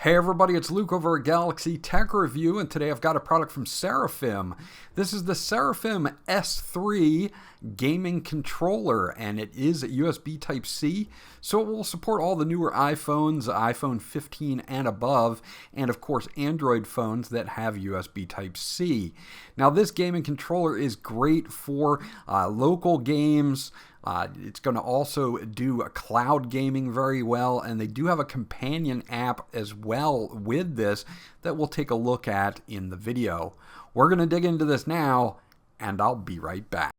Hey everybody, it's Luke over at Galaxy Tech Review, and today I've got a product from Serafim. This is the Serafim S3 gaming controller, and it is USB Type-C, so it will support all the newer iPhones, iPhone 15 and above, and of course Android phones that have USB Type-C. Now this gaming controller is great for local games. It's going to also do cloud gaming very well, and they do have a companion app as well with this that we'll take a look at in the video. We're going to dig into this now, and I'll be right back.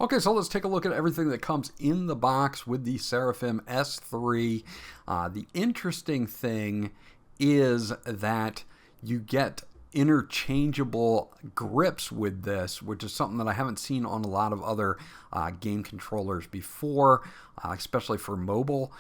Okay, so let's take a look at everything that comes in the box with the Serafim S3. The interesting thing is that you get interchangeable grips with this, which is something that I haven't seen on a lot of other game controllers before, especially for mobile.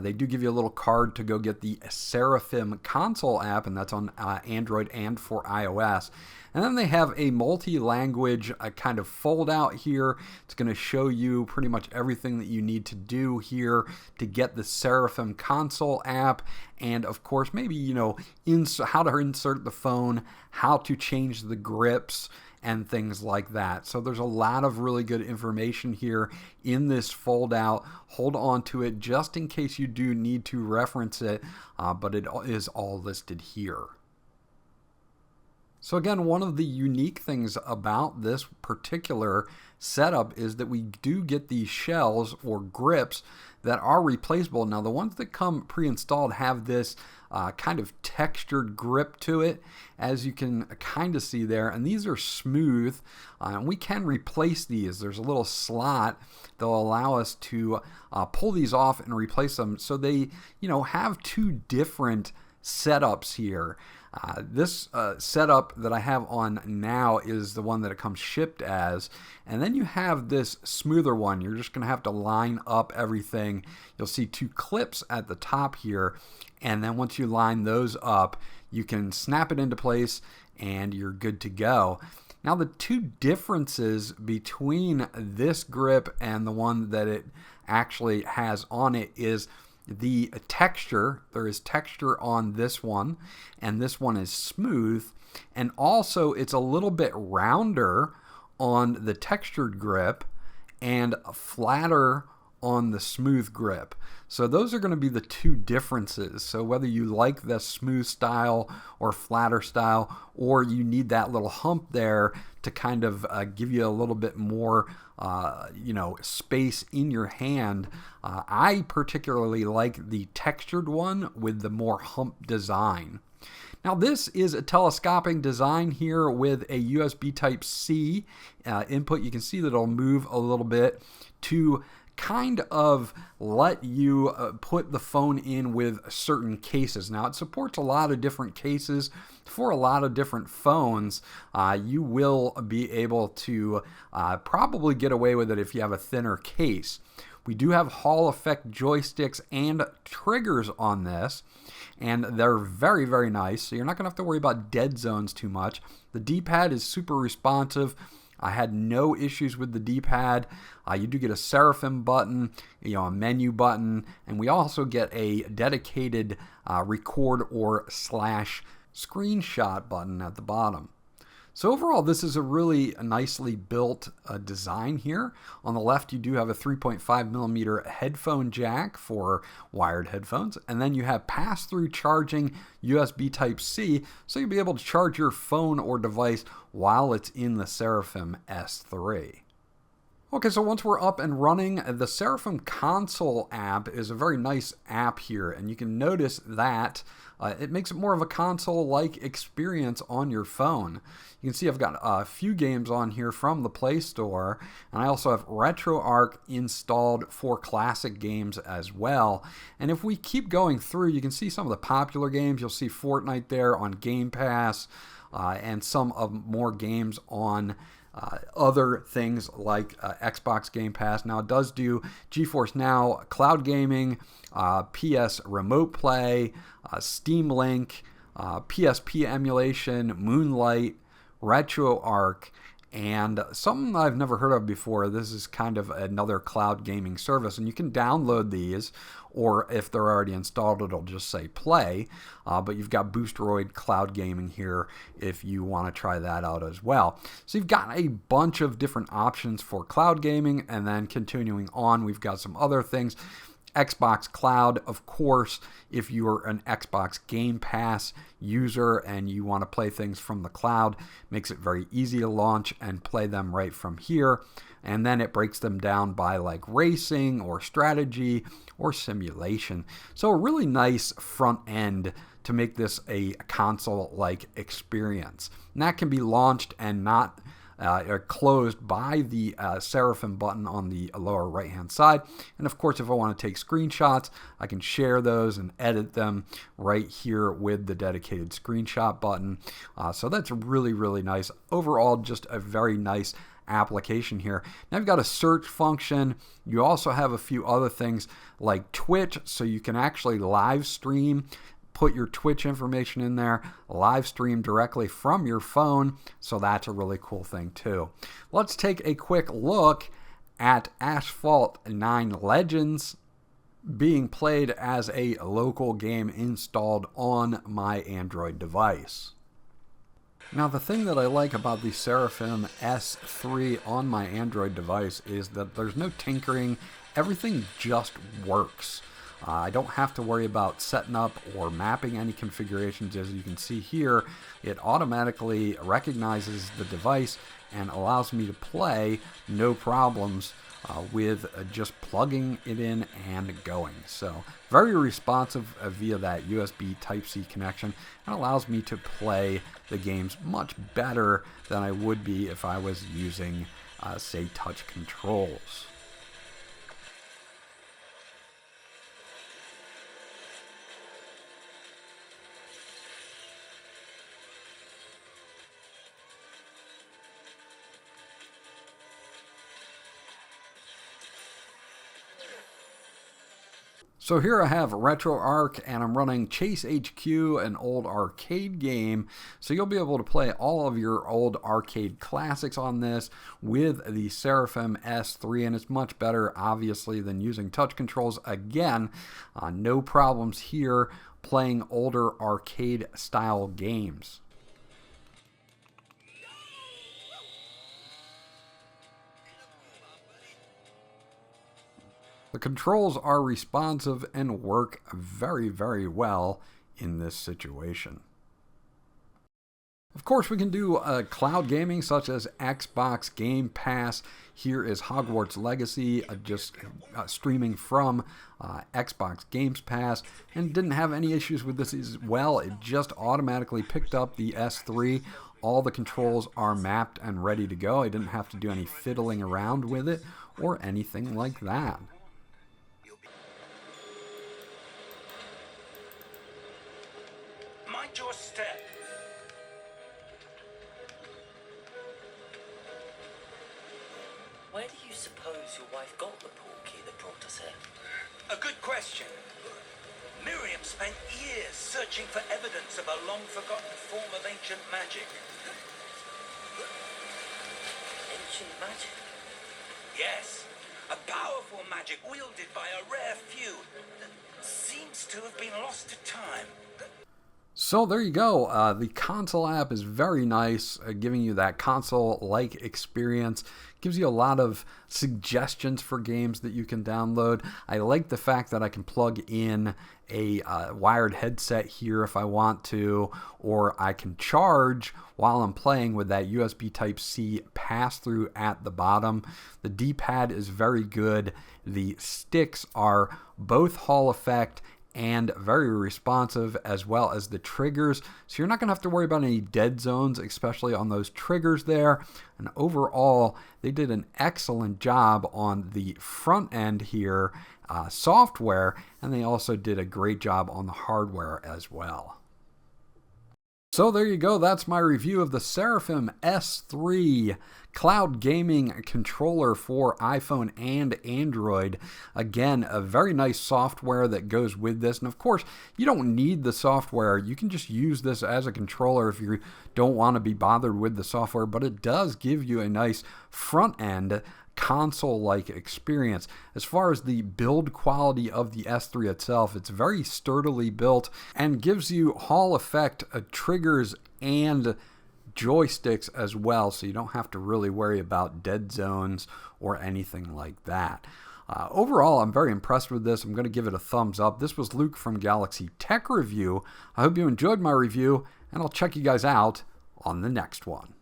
They do give you a little card to go get the Serafim Console app, and that's on Android and for iOS. And then they have a multi-language kind of fold out here. It's going to show you pretty much everything that you need to do here to get the Serafim Console app, and of course maybe, you know, how to insert the phone, how to change the grips, and things like that. So there's a lot of really good information here in this fold out. Hold on to it just in case you do need to reference it, but it is all listed here. So again, one of the unique things about this particular setup is that we do get these shells or grips that are replaceable. Now the ones that come pre-installed have this kind of textured grip to it, as you can kind of see there, and these are smooth, and we can replace these. There's a little slot that will allow us to pull these off and replace them, so they, you know, have two different setups here. This setup that I have on now is the one that it comes shipped as, and then you have this smoother one. You're just going to have to line up everything. You'll see two clips at the top here, and then once you line those up, you can snap it into place and you're good to go. Now the two differences between this grip and the one that it actually has on it is the texture. There is texture on this one, and this one is smooth, and also it's a little bit rounder on the textured grip and flatter on the smooth grip. So those are going to be the two differences. So whether you like the smooth style or flatter style, or you need that little hump there to kind of give you a little bit more you know, space in your hand. I particularly like the textured one with the more hump design. Now this is a telescopic design here with a USB Type-C input. You can see that it'll move a little bit to kind of let you put the phone in with certain cases. Now it supports a lot of different cases for a lot of different phones. You will be able to probably get away with it if you have a thinner case. We do have Hall effect joysticks and triggers on this, and they're very, very nice, so you're not going to have to worry about dead zones too much. The D-pad is super responsive. I had no issues with the D-pad. You do get a Serafim button, you know, a menu button, and we also get a dedicated record or slash screenshot button at the bottom. So overall, this is a really nicely built design here. On the left, you do have a 3.5mm headphone jack for wired headphones, and then you have pass-through charging USB Type-C, so you'll be able to charge your phone or device while it's in the Serafim S3. Okay, so once we're up and running, the Serafim Console app is a very nice app here, and you can notice that it makes it more of a console-like experience on your phone. You can see I've got a few games on here from the Play Store, and I also have RetroArch installed for classic games as well. And if we keep going through, you can see some of the popular games. You'll see Fortnite there on Game Pass, and some of more games on other things like Xbox Game Pass. Now it does do GeForce Now, cloud gaming, PS Remote Play, Steam Link, PSP emulation, Moonlight, RetroArch, and something I've never heard of before. This is kind of another cloud gaming service, and you can download these, or if they're already installed, it'll just say play. But you've got Boostroid Cloud Gaming here if you want to try that out as well. So you've got a bunch of different options for cloud gaming, and then continuing on, we've got some other things. Xbox Cloud, of course, if you're an Xbox Game Pass user and you want to play things from the cloud, makes it very easy to launch and play them right from here. And then it breaks them down by like racing or strategy or simulation. So a really nice front end to make this a console-like experience. And that can be launched and not closed by the Serafim button on the lower right hand side. And of course, if I want to take screenshots, I can share those and edit them right here with the dedicated screenshot button. So that's really, really nice. Overall, just a very nice application here. Now I've got a search function. You also have a few other things like Twitch, so you can actually live stream, put your Twitch information in there, live stream directly from your phone. So that's a really cool thing too. Let's take a quick look at Asphalt 9 Legends being played as a local game installed on my Android device. Now the thing that I like about the Serafim S3 on my Android device is that there's no tinkering. Everything just works. I don't have to worry about setting up or mapping any configurations. As you can see here, it automatically recognizes the device and allows me to play no problems with just plugging it in and going. So very responsive via that USB Type-C connection, and allows me to play the games much better than I would be if I was using, say, touch controls. So here I have RetroArch, and I'm running Chase HQ, an old arcade game. So you'll be able to play all of your old arcade classics on this with the Serafim S3, and it's much better, obviously, than using touch controls. Again, no problems here playing older arcade-style games. The controls are responsive and work very, very well in this situation. Of course, we can do cloud gaming such as Xbox Game Pass. Here is Hogwarts Legacy, just streaming from Xbox Game Pass, and didn't have any issues with this as well. It just automatically picked up the S3. All the controls are mapped and ready to go. I didn't have to do any fiddling around with it or anything like that. Mind your step. Where do you suppose your wife got the portkey that brought us here? A good question. Miriam spent years searching for evidence of a long-forgotten form of ancient magic. Ancient magic? Yes, a powerful magic wielded by a rare few that seems to have been lost to time. So there you go. The console app is very nice, giving you that console-like experience. Gives you a lot of suggestions for games that you can download. I like the fact that I can plug in a wired headset here if I want to, or I can charge while I'm playing with that USB Type-C pass-through at the bottom. The D-pad is very good. The sticks are both Hall effect and very responsive, as well as the triggers. So you're not going to have to worry about any dead zones, especially on those triggers there. And overall, they did an excellent job on the front end here, software, and they also did a great job on the hardware as well. So So there you go. That's my review of the Serafim S3 cloud gaming controller for iPhone and Android. Again, a very nice software that goes with this. And of course, you don't need the software. You can just use this as a controller if you don't want to be bothered with the software, but it does give you a nice front end console-like experience. As far as the build quality of the S3 itself, it's very sturdily built and gives you Hall effect triggers and joysticks as well, so you don't have to really worry about dead zones or anything like that. Overall, I'm very impressed with this. I'm going to give it a thumbs up. This was Luke from Galaxy Tech Review. I hope you enjoyed my review, and I'll check you guys out on the next one.